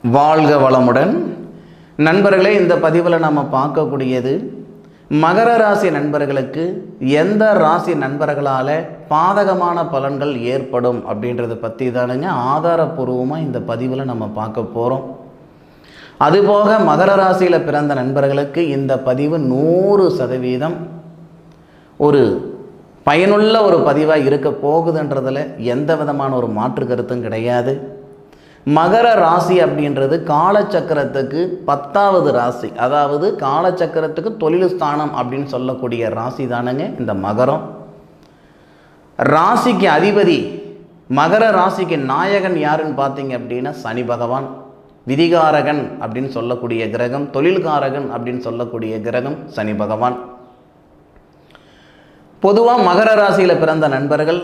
வாழ்க வளமுடன் நண்பர்களே. இந்த பதிவில் நம்ம பார்க்கக்கூடியது மகர ராசி நண்பர்களுக்கு எந்த ராசி நண்பர்களால் பாதகமான பலன்கள் ஏற்படும் அப்படின்றத பற்றி தானுங்க ஆதாரபூர்வமாக இந்த பதிவில் நம்ம பார்க்க போகிறோம். அதுபோக மகர ராசியில் பிறந்த நண்பர்களுக்கு இந்த பதிவு 100% ஒரு பயனுள்ள ஒரு பதிவாக இருக்க போகுதுன்றதில் எந்த விதமான ஒரு மாற்று கருத்தும் கிடையாது. மகர ராசி அப்படின்றது காலச்சக்கரத்துக்கு 10வது ராசி, அதாவது காலச்சக்கரத்துக்கு தொழில் ஸ்தானம் அப்படின்னு சொல்லக்கூடிய ராசி தானுங்க இந்த மகரம். ராசிக்கு அதிபதி, மகர ராசிக்கு நாயகன் யாருன்னு பார்த்தீங்க அப்படின்னா சனி பகவான். விதிகாரகன் அப்படின்னு சொல்லக்கூடிய கிரகம், தொழில்காரகன் அப்படின்னு சொல்லக்கூடிய கிரகம் சனி பகவான். பொதுவாக மகர ராசியில் பிறந்த நண்பர்கள்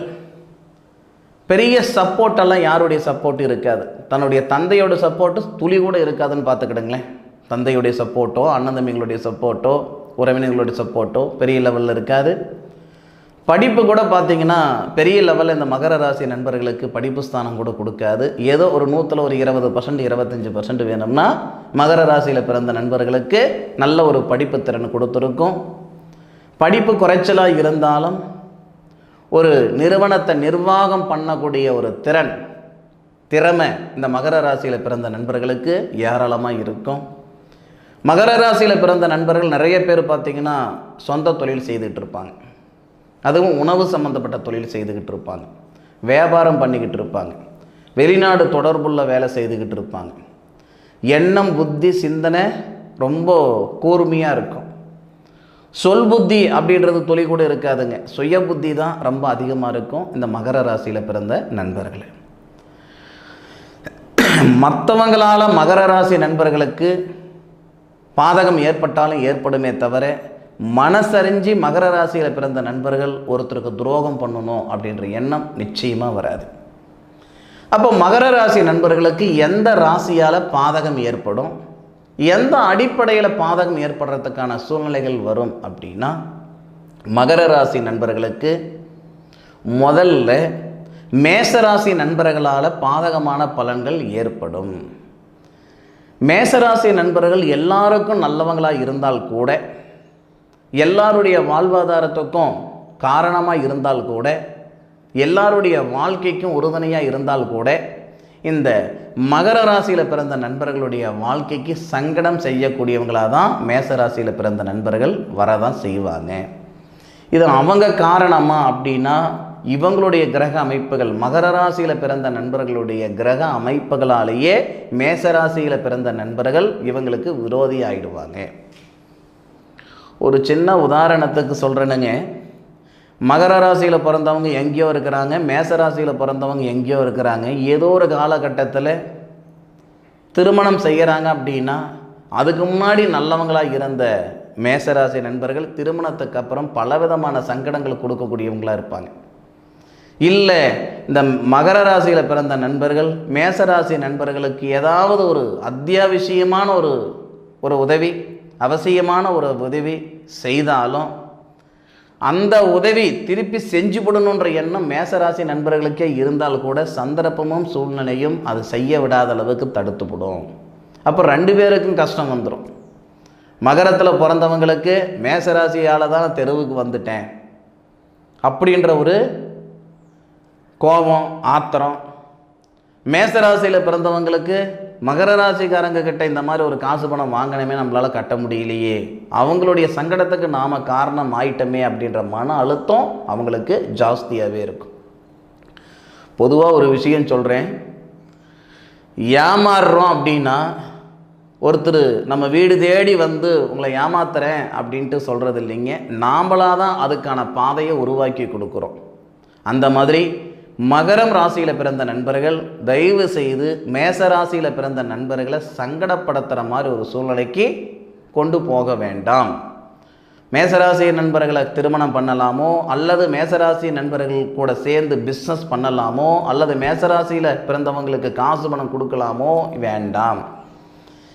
பெரிய சப்போர்ட்டெல்லாம் யாருடைய சப்போர்ட் இருக்காது. தன்னுடைய தந்தையோட சப்போர்ட்டு துளி கூட இருக்காதுன்னு பார்த்துக்கிடுங்களேன். தந்தையுடைய சப்போர்ட்டோ, அண்ணன் தம்பிங்களுடைய சப்போர்ட்டோ, உறவினர்களுடைய சப்போர்ட்டோ பெரிய லெவலில் இருக்காது. படிப்பு கூட பார்த்திங்கன்னா பெரிய லெவலில் இந்த மகர ராசி நண்பர்களுக்கு படிப்பு ஸ்தானம் கூட கொடுக்காது. ஏதோ ஒரு 100ல் ஒரு 20%, 25% வேணும்னா மகர ராசியில் பிறந்த நண்பர்களுக்கு நல்ல ஒரு படிப்பு திறன் கொடுத்துருக்கும். படிப்பு குறைச்சலாக இருந்தாலும் ஒரு நிறுவனத்தை நிர்வாகம் பண்ணக்கூடிய ஒரு திறமை இந்த மகர ராசியில் பிறந்த நண்பர்களுக்கு ஏராளமாக இருக்கும். மகர ராசியில் பிறந்த நண்பர்கள் நிறைய பேர் பார்த்திங்கன்னா சொந்த தொழில் செய்துக்கிட்டு இருப்பாங்க. அதுவும் உணவு சம்மந்தப்பட்ட தொழில் செய்துக்கிட்டு இருப்பாங்க, வியாபாரம் பண்ணிக்கிட்டு இருப்பாங்க, வெளிநாடு தொடர்புள்ள வேலை செய்துக்கிட்டு இருப்பாங்க. எண்ணம், புத்தி, சிந்தனை ரொம்ப கூர்மையாக இருக்கும். சொல் புத்தி அப்படின்றது துளி கூட இருக்காதுங்க. சுய புத்தி தான் ரொம்ப அதிகமாக இருக்கும் இந்த மகர ராசியில் பிறந்த நண்பர்கள். மற்றவங்களால் மகர ராசி நண்பர்களுக்கு பாதகம் ஏற்பட்டாலும் ஏற்படுமே தவிர, மனசறிஞ்சு மகர ராசியில் பிறந்த நண்பர்கள் ஒருத்தருக்கு துரோகம் பண்ணணும் அப்படின்ற எண்ணம் நிச்சயமாக வராது. அப்போ மகர ராசி நண்பர்களுக்கு எந்த ராசியால் பாதகம் ஏற்படும், எந்த அடிப்படையில் பாதகம் ஏற்படுறதுக்கான சூழ்நிலைகள் வரும் அப்படின்னா, மகர ராசி நண்பர்களுக்கு முதல்ல மேசராசி நண்பர்களால் பாதகமான பலன்கள் ஏற்படும். மேசராசி நண்பர்கள் எல்லாருக்கும் நல்லவங்களாக இருந்தால் கூட, எல்லாருடைய வாழ்வாதாரத்துக்கும் காரணமாக இருந்தால் கூட, எல்லாருடைய வாழ்க்கைக்கும் உறுதுணையாக இருந்தால் கூட, இந்த மகர ராசியில் பிறந்த நண்பர்களுடைய வாழ்க்கைக்கு சங்கடம் செய்யக்கூடியவங்களாக தான் மேசராசியில் பிறந்த நண்பர்கள் வரதான் செய்வாங்க. இது அவங்க காரணமா அப்படின்னா, இவங்களுடைய கிரக அமைப்புகள், மகர ராசியில் பிறந்த நண்பர்களுடைய கிரக அமைப்புகளாலேயே மேசராசியில் பிறந்த நண்பர்கள் இவங்களுக்கு விரோதி ஆகிடுவாங்க. ஒரு சின்ன உதாரணத்துக்கு சொல்கிறேனுங்க. மகர ராசியில் பிறந்தவங்க எங்கேயோ இருக்கிறாங்க, மேசராசியில் பிறந்தவங்க எங்கேயோ இருக்கிறாங்க. ஏதோ ஒரு காலகட்டத்தில் திருமணம் செய்கிறாங்க அப்படின்னா, அதுக்கு முன்னாடி நல்லவங்களாக இருந்த மேசராசி நண்பர்கள் திருமணத்துக்கு அப்புறம் பலவிதமான சங்கடங்கள் கொடுக்கக்கூடியவங்களாக இருப்பாங்க. இல்லை, இந்த மகர ராசியில் பிறந்த நண்பர்கள் மேசராசி நண்பர்களுக்கு ஏதாவது ஒரு அத்தியாவசியமான ஒரு உதவி, அவசியமான ஒரு உதவி செய்தாலும் அந்த உதவி திருப்பி செஞ்சு விடணுன்ற எண்ணம் மேசராசி நண்பர்களுக்கே இருந்தால் கூட சந்தர்ப்பமும் சூழ்நிலையும் அது செய்ய விடாத அளவுக்கு தடுத்துவிடும். அப்போ 2 பேருக்கும் கஷ்டம் வந்துடும். மகரத்தில் பிறந்தவங்களுக்கு மேசராசியால் தான் தெருவுக்கு வந்துட்டேன் அப்படின்ற ஒரு கோபம், ஆத்திரம். மேசராசியில் பிறந்தவங்களுக்கு மகர ராசிக்காரங்க கிட்ட இந்த மாதிரி ஒரு காசு பணம் வாங்கினமே, நம்மளால் கட்ட முடியலையே, அவங்களுடைய சங்கடத்துக்கு நாம் காரணம் ஆயிட்டமே அப்படின்ற மன அழுத்தம் அவங்களுக்கு ஜாஸ்தியாகவே இருக்கும். பொதுவாக ஒரு விஷயம் சொல்கிறேன். ஏமாறுறோம் அப்படின்னா, ஒருத்தர் நம்ம வீடு தேடி வந்து உங்களை ஏமாத்துறேன் அப்படின்ட்டு சொல்கிறது இல்லைங்க, நாம்பளாக தான் அதுக்கான பாதையை உருவாக்கி கொடுக்குறோம். அந்த மாதிரி மகரம் ராசியில் பிறந்த நண்பர்கள் தயவு செய்து மேசராசியில் பிறந்த நண்பர்களை சங்கடப்படுத்துகிற மாதிரி ஒரு சூழ்நிலைக்கு கொண்டு போக வேண்டாம். மேசராசி நண்பர்களை திருமணம் பண்ணலாமோ, அல்லது மேசராசி நண்பர்கள் கூட சேர்ந்து பிஸ்னஸ் பண்ணலாமோ, அல்லது மேசராசியில் பிறந்தவங்களுக்கு காசு பணம் கொடுக்கலாமோ, வேண்டாம்.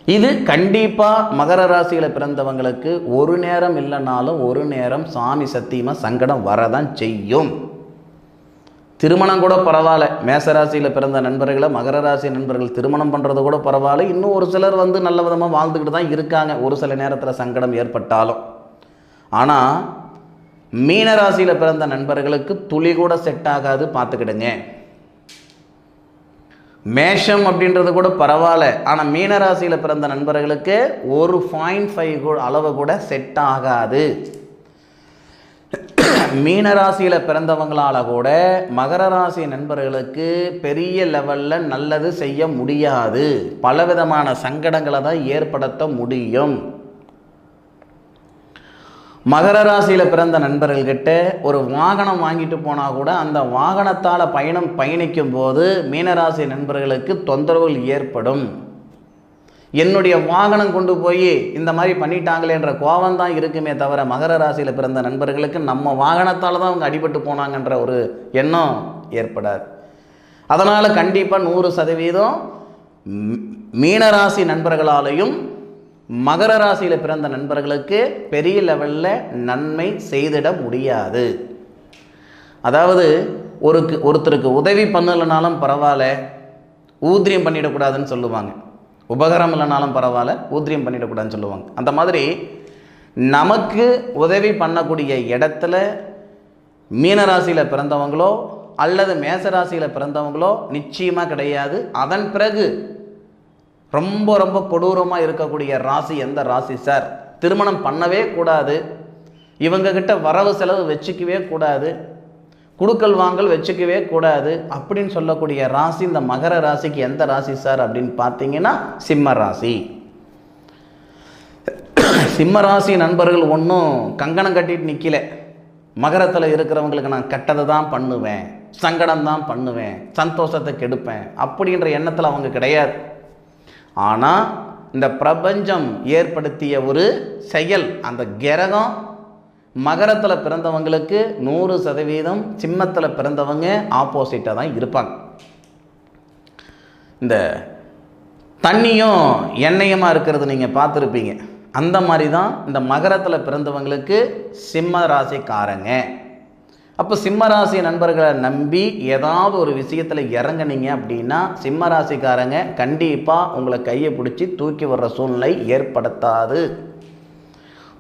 இது கண்டிப்பாக மகர ராசியில் பிறந்தவங்களுக்கு ஒரு நேரம் இல்லைனாலும் ஒரு நேரம் சாமி சத்தியமாக சங்கடம் வரதான் செய்யும். திருமணம் கூட பரவாயில்ல, மேசராசியில் பிறந்த நண்பர்களை மகர ராசி நண்பர்கள் திருமணம் பண்ணுறது கூட பரவாயில்ல. இன்னும் ஒரு சிலர் வந்து நல்ல விதமாக வாழ்ந்துக்கிட்டு தான் இருக்காங்க, ஒரு சில நேரத்தில் சங்கடம் ஏற்பட்டாலும். ஆனால் மீனராசியில் பிறந்த நண்பர்களுக்கு துளி கூட செட் ஆகாது, பார்த்துக்கிடுங்க. மேஷம் அப்படின்றது கூட பரவாயில்ல, ஆனால் மீனராசியில் பிறந்த நண்பர்களுக்கு ஒரு 0.5 அளவு கூட செட் ஆகாது. மீனராசியில் பிறந்தவங்களால கூட மகர ராசி நண்பர்களுக்கு பெரிய லெவலில் நல்லது செய்ய முடியாது, பலவிதமான சங்கடங்களை தான் ஏற்படுத்த முடியும். மகர ராசியில் பிறந்த நண்பர்கள்கிட்ட ஒரு வாகனம் வாங்கிட்டு போனால் கூட அந்த வாகனத்தால் பயணிக்கும் போது மீனராசி நண்பர்களுக்கு தொந்தரவுகள் ஏற்படும். என்னுடைய வாகனம் கொண்டு போய் இந்த மாதிரி பண்ணிட்டாங்களேன்ற கோபம் தான் இருக்குமே தவிர, மகர ராசியில் பிறந்த நண்பர்களுக்கு நம்ம வாகனத்தால் தான் அவங்க அடிபட்டு போனாங்கன்ற ஒரு எண்ணம் ஏற்படாது. அதனால் கண்டிப்பாக 100% மீனராசி நண்பர்களாலையும் மகர ராசியில் பிறந்த நண்பர்களுக்கு பெரிய லெவலில் நன்மை செய்திட முடியாது. அதாவது ஒருத்தருக்கு உதவி பண்ணலைனாலும் பரவாயில்ல, ஊதியம் பண்ணிடக்கூடாதுன்னு சொல்லுவாங்க. உபகாரம் இல்லைனாலும் பரவாயில்ல, ஊதியம் பண்ணிடக்கூடாதுன்னு சொல்லுவாங்க. அந்த மாதிரி நமக்கு உதவி பண்ணக்கூடிய இடத்துல மீனராசியில் பிறந்தவங்களோ அல்லது மேசராசியில் பிறந்தவங்களோ நிச்சயமாக கிடையாது. அதன் பிறகு ரொம்ப ரொம்ப கொடூரமாக இருக்கக்கூடிய ராசி எந்த ராசி சார்? திருமணம் பண்ணவே கூடாது, இவங்கக்கிட்ட வரவு செலவு வச்சுக்கவே கூடாது, குடுக்கல் வாங்கல் வச்சுக்கவே கூடாது அப்படின்னு சொல்லக்கூடிய ராசி இந்த மகர ராசிக்கு எந்த ராசி சார் அப்படின்னு பார்த்தீங்கன்னா சிம்ம ராசி. சிம்ம ராசி நண்பர்கள் ஒன்றும் கங்கணம் கட்டிட்டு நிற்கல. மகரத்தில் இருக்கிறவங்களுக்கு நான் கெட்டதை தான் பண்ணுவேன், சங்கடம் தான் பண்ணுவேன், சந்தோஷத்தை கெடுப்பேன் அப்படின்ற எண்ணத்தில் அவங்க கிடையாது. ஆனால் இந்த பிரபஞ்சம் ஏற்படுத்திய ஒரு செயல், அந்த கிரகம் மகரத்தில் பிறந்தவங்களுக்கு 100% சிம்மத்தில் பிறந்தவங்க ஆப்போசிட்டாக தான் இருப்பாங்க. இந்த தண்ணியும் எண்ணெயுமாக இருக்கிறது நீங்கள் பார்த்துருப்பீங்க. அந்த மாதிரி தான் இந்த மகரத்தில் பிறந்தவங்களுக்கு சிம்ம ராசிக்காரங்க. அப்போ சிம்ம ராசி நண்பர்களை நம்பி ஏதாவது ஒரு விஷயத்தில் இறங்குனீங்க அப்படின்னா சிம்ம ராசிக்காரங்க கண்டிப்பாக உங்களை கையை பிடிச்சி தூக்கி வர்ற சூழ்நிலை ஏற்படுத்தாது.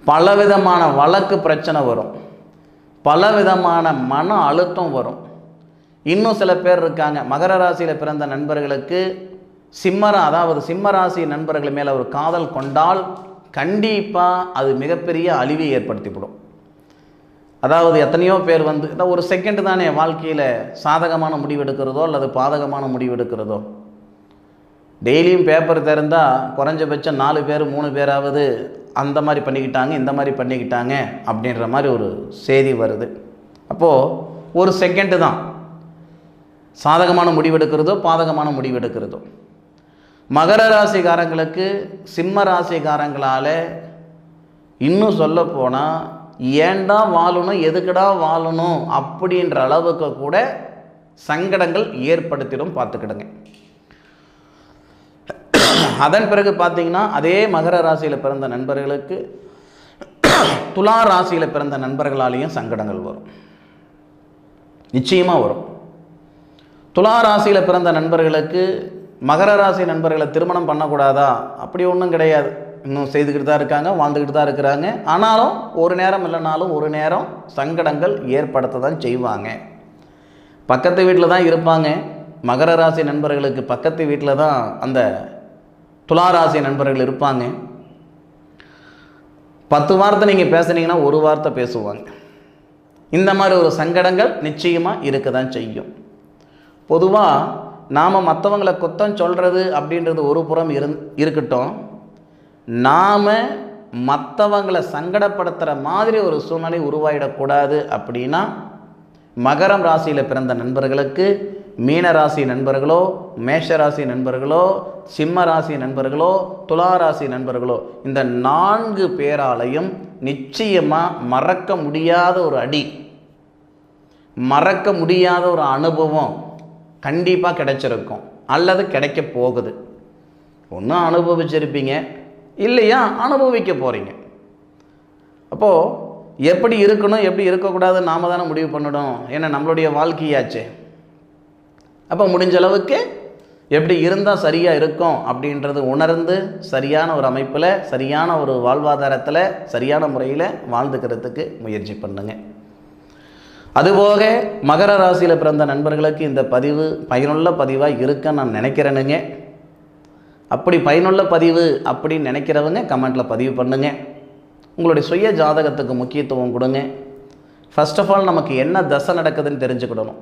பலவிதமான வழக்கு பிரச்சனை வரும், பலவிதமான மன அழுத்தம் வரும். இன்னும் சில பேர் இருக்காங்க, மகர ராசியில் பிறந்த நண்பர்களுக்கு சிம்ம ராசி நண்பர்கள் மேலே ஒரு காதல் கொண்டால் கண்டிப்பாக அது மிகப்பெரிய அழிவை ஏற்படுத்திவிடும். அதாவது எத்தனையோ பேர் வந்து ஒரு செகண்ட் தானே வாழ்க்கையில் சாதகமான முடிவு எடுக்கிறதோ அல்லது பாதகமான முடிவு எடுக்கிறதோ. டெய்லியும் பேப்பர் திறந்தால் குறைஞ்சபட்சம் 4 பேர் 3 பேராவது அந்த மாதிரி பண்ணிக்கிட்டாங்க, இந்த மாதிரி பண்ணிக்கிட்டாங்க அப்படின்ற மாதிரி ஒரு செய்தி வருது. அப்போது ஒரு செகண்டு தான் சாதகமான முடிவெடுக்கிறதோ பாதகமான முடிவெடுக்கிறதோ. மகர ராசிக்காரங்களுக்கு சிம்ம ராசிக்காரங்களால் இன்னும் சொல்லப்போனால் ஏண்டா வாழணும், எதுக்குடா வாழணும் அப்படின்ற அளவுக்கு கூட சங்கடங்கள் ஏற்படுத்திடும், பார்த்துக்கிடுங்க. அதன் பிறகு பார்த்தீங்கன்னா அதே மகர ராசியில் பிறந்த நண்பர்களுக்கு துலா ராசியில் பிறந்த நண்பர்களாலேயும் சங்கடங்கள் வரும், நிச்சயமாக வரும். துலா ராசியில் பிறந்த நண்பர்களுக்கு மகர ராசி நண்பர்களை திருமணம் பண்ணக்கூடாதா? அப்படி ஒன்றும் கிடையாது, இன்னும் செய்துக்கிட்டு தான் இருக்காங்க, வாழ்ந்துக்கிட்டு தான் இருக்கிறாங்க. ஆனாலும் ஒரு நேரம் இல்லைனாலும் ஒரு நேரம் சங்கடங்கள் ஏற்படுத்த தான் செய்வாங்க. பக்கத்து வீட்டில் தான் இருப்பாங்க. மகர ராசி நண்பர்களுக்கு பக்கத்து வீட்டில் தான் அந்த துளாராசி நண்பர்கள் இருப்பாங்க. 10 வார்த்தை நீங்கள் பேசுனீங்கன்னா 1 வார்த்தை பேசுவாங்க. இந்த மாதிரி ஒரு சங்கடங்கள் நிச்சயமாக இருக்க தான் செய்யும். பொதுவாக நாம் மற்றவங்களை குத்தம் சொல்கிறது அப்படின்றது ஒரு புறம் இருக்கட்டும், நாம் மற்றவங்களை சங்கடப்படுத்துகிற மாதிரி ஒரு சூழ்நிலை உருவாயிடக்கூடாது. அப்படின்னா மகரம் ராசியில் பிறந்த நண்பர்களுக்கு மீனராசி நண்பர்களோ, மேஷராசி நண்பர்களோ, சிம்ம ராசி நண்பர்களோ, துளாராசி நண்பர்களோ, இந்த 4 பேராலையும் நிச்சயமாக மறக்க முடியாத ஒரு அடி, மறக்க முடியாத ஒரு அனுபவம் கண்டிப்பாக கிடைச்சிருக்கும் அல்லது கிடைக்க போகுது. ஒன்றும் அனுபவிச்சிருப்பீங்க, இல்லையா அனுபவிக்க போகிறீங்க. அப்போது எப்படி இருக்கணும் எப்படி இருக்கக்கூடாது நாம் தானே முடிவு பண்ணணும். ஏன்னா நம்மளுடைய வாழ்க்கையாச்சே. அப்போ முடிஞ்ச அளவுக்கு எப்படி இருந்தால் சரியாக இருக்கும் அப்படின்றது உணர்ந்து சரியான ஒரு அமைப்பில், சரியான ஒரு வாழ்வாதாரத்தில், சரியான முறையில் வாழ்ந்துக்கிறதுக்கு முயற்சி பண்ணுங்க. அதுபோக மகர ராசியில் பிறந்த நண்பர்களுக்கு இந்த பதிவு பயனுள்ள பதிவாக இருக்குன்னு நான் நினைக்கிறேனுங்க. அப்படி பயனுள்ள பதிவு அப்படின்னு நினைக்கிறவங்க கமெண்ட்டில் பதிவு பண்ணுங்கள். உங்களுடைய சுய ஜாதகத்துக்கு முக்கியத்துவம் கொடுங்க. ஃபர்ஸ்ட் ஆஃப் ஆல் நமக்கு என்ன தசை நடக்குதுன்னு தெரிஞ்சுக்கிடணும்,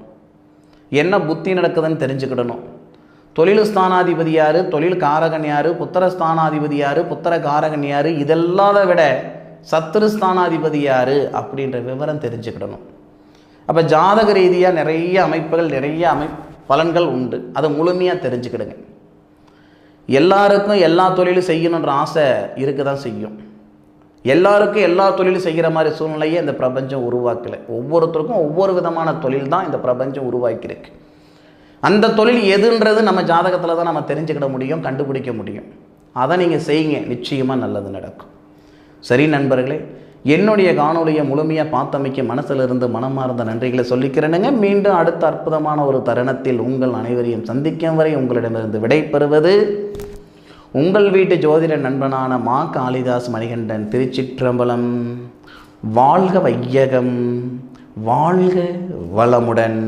என்ன புத்தி நடக்குதுன்னு தெரிஞ்சுக்கிடணும். தொழில் ஸ்தானாதிபதி யார், தொழில் காரகன் யார், புத்திர ஸ்தானாதிபதி யார், புத்திர காரகன் யார், இதெல்லாத விட சத்துரு ஸ்தானாதிபதி யார் அப்படின்ற விவரம் தெரிஞ்சுக்கிடணும். அப்போ ஜாதக ரீதியாக நிறைய அமைப்புகள், நிறைய பலன்கள் உண்டு. அதை முழுமையாக தெரிஞ்சுக்கிடுங்க. எல்லாருக்கும் எல்லா தொழிலும் செய்யணுன்ற ஆசை இருக்க தான் செய்யும். எல்லாருக்கும் எல்லா தொழிலும் செய்கிற மாதிரி சூழ்நிலையை இந்த பிரபஞ்சம் உருவாக்கலை. ஒவ்வொருத்தருக்கும் ஒவ்வொரு விதமான தொழில் தான் இந்த பிரபஞ்சம் உருவாக்கியிருக்கு. அந்த தொழில் எதுன்றது நம்ம ஜாதகத்தில் தான் நம்ம தெரிஞ்சுக்கிட முடியும், கண்டுபிடிக்க முடியும். அதை நீங்கள் செய்யுங்க, நிச்சயமாக நல்லது நடக்கும். சரி நண்பர்களே, என்னுடைய காணொலியை முழுமையாக பார்த்தமைக்கு மனசிலிருந்து மனமார்ந்த நன்றிகளை சொல்லிக்கிறேனுங்க. மீண்டும் அடுத்த அற்புதமான ஒரு தருணத்தில் உங்கள் அனைவரையும் சந்திக்கும் வரை உங்களிடமிருந்து விடைபெறுவது உங்கள் வீட்டு ஜோதிட நண்பனான மா காளிதாஸ் மணிகண்டன். திருச்சிற்றம்பலம். வாழ்க வையகம், வாழ்க வளமுடன்.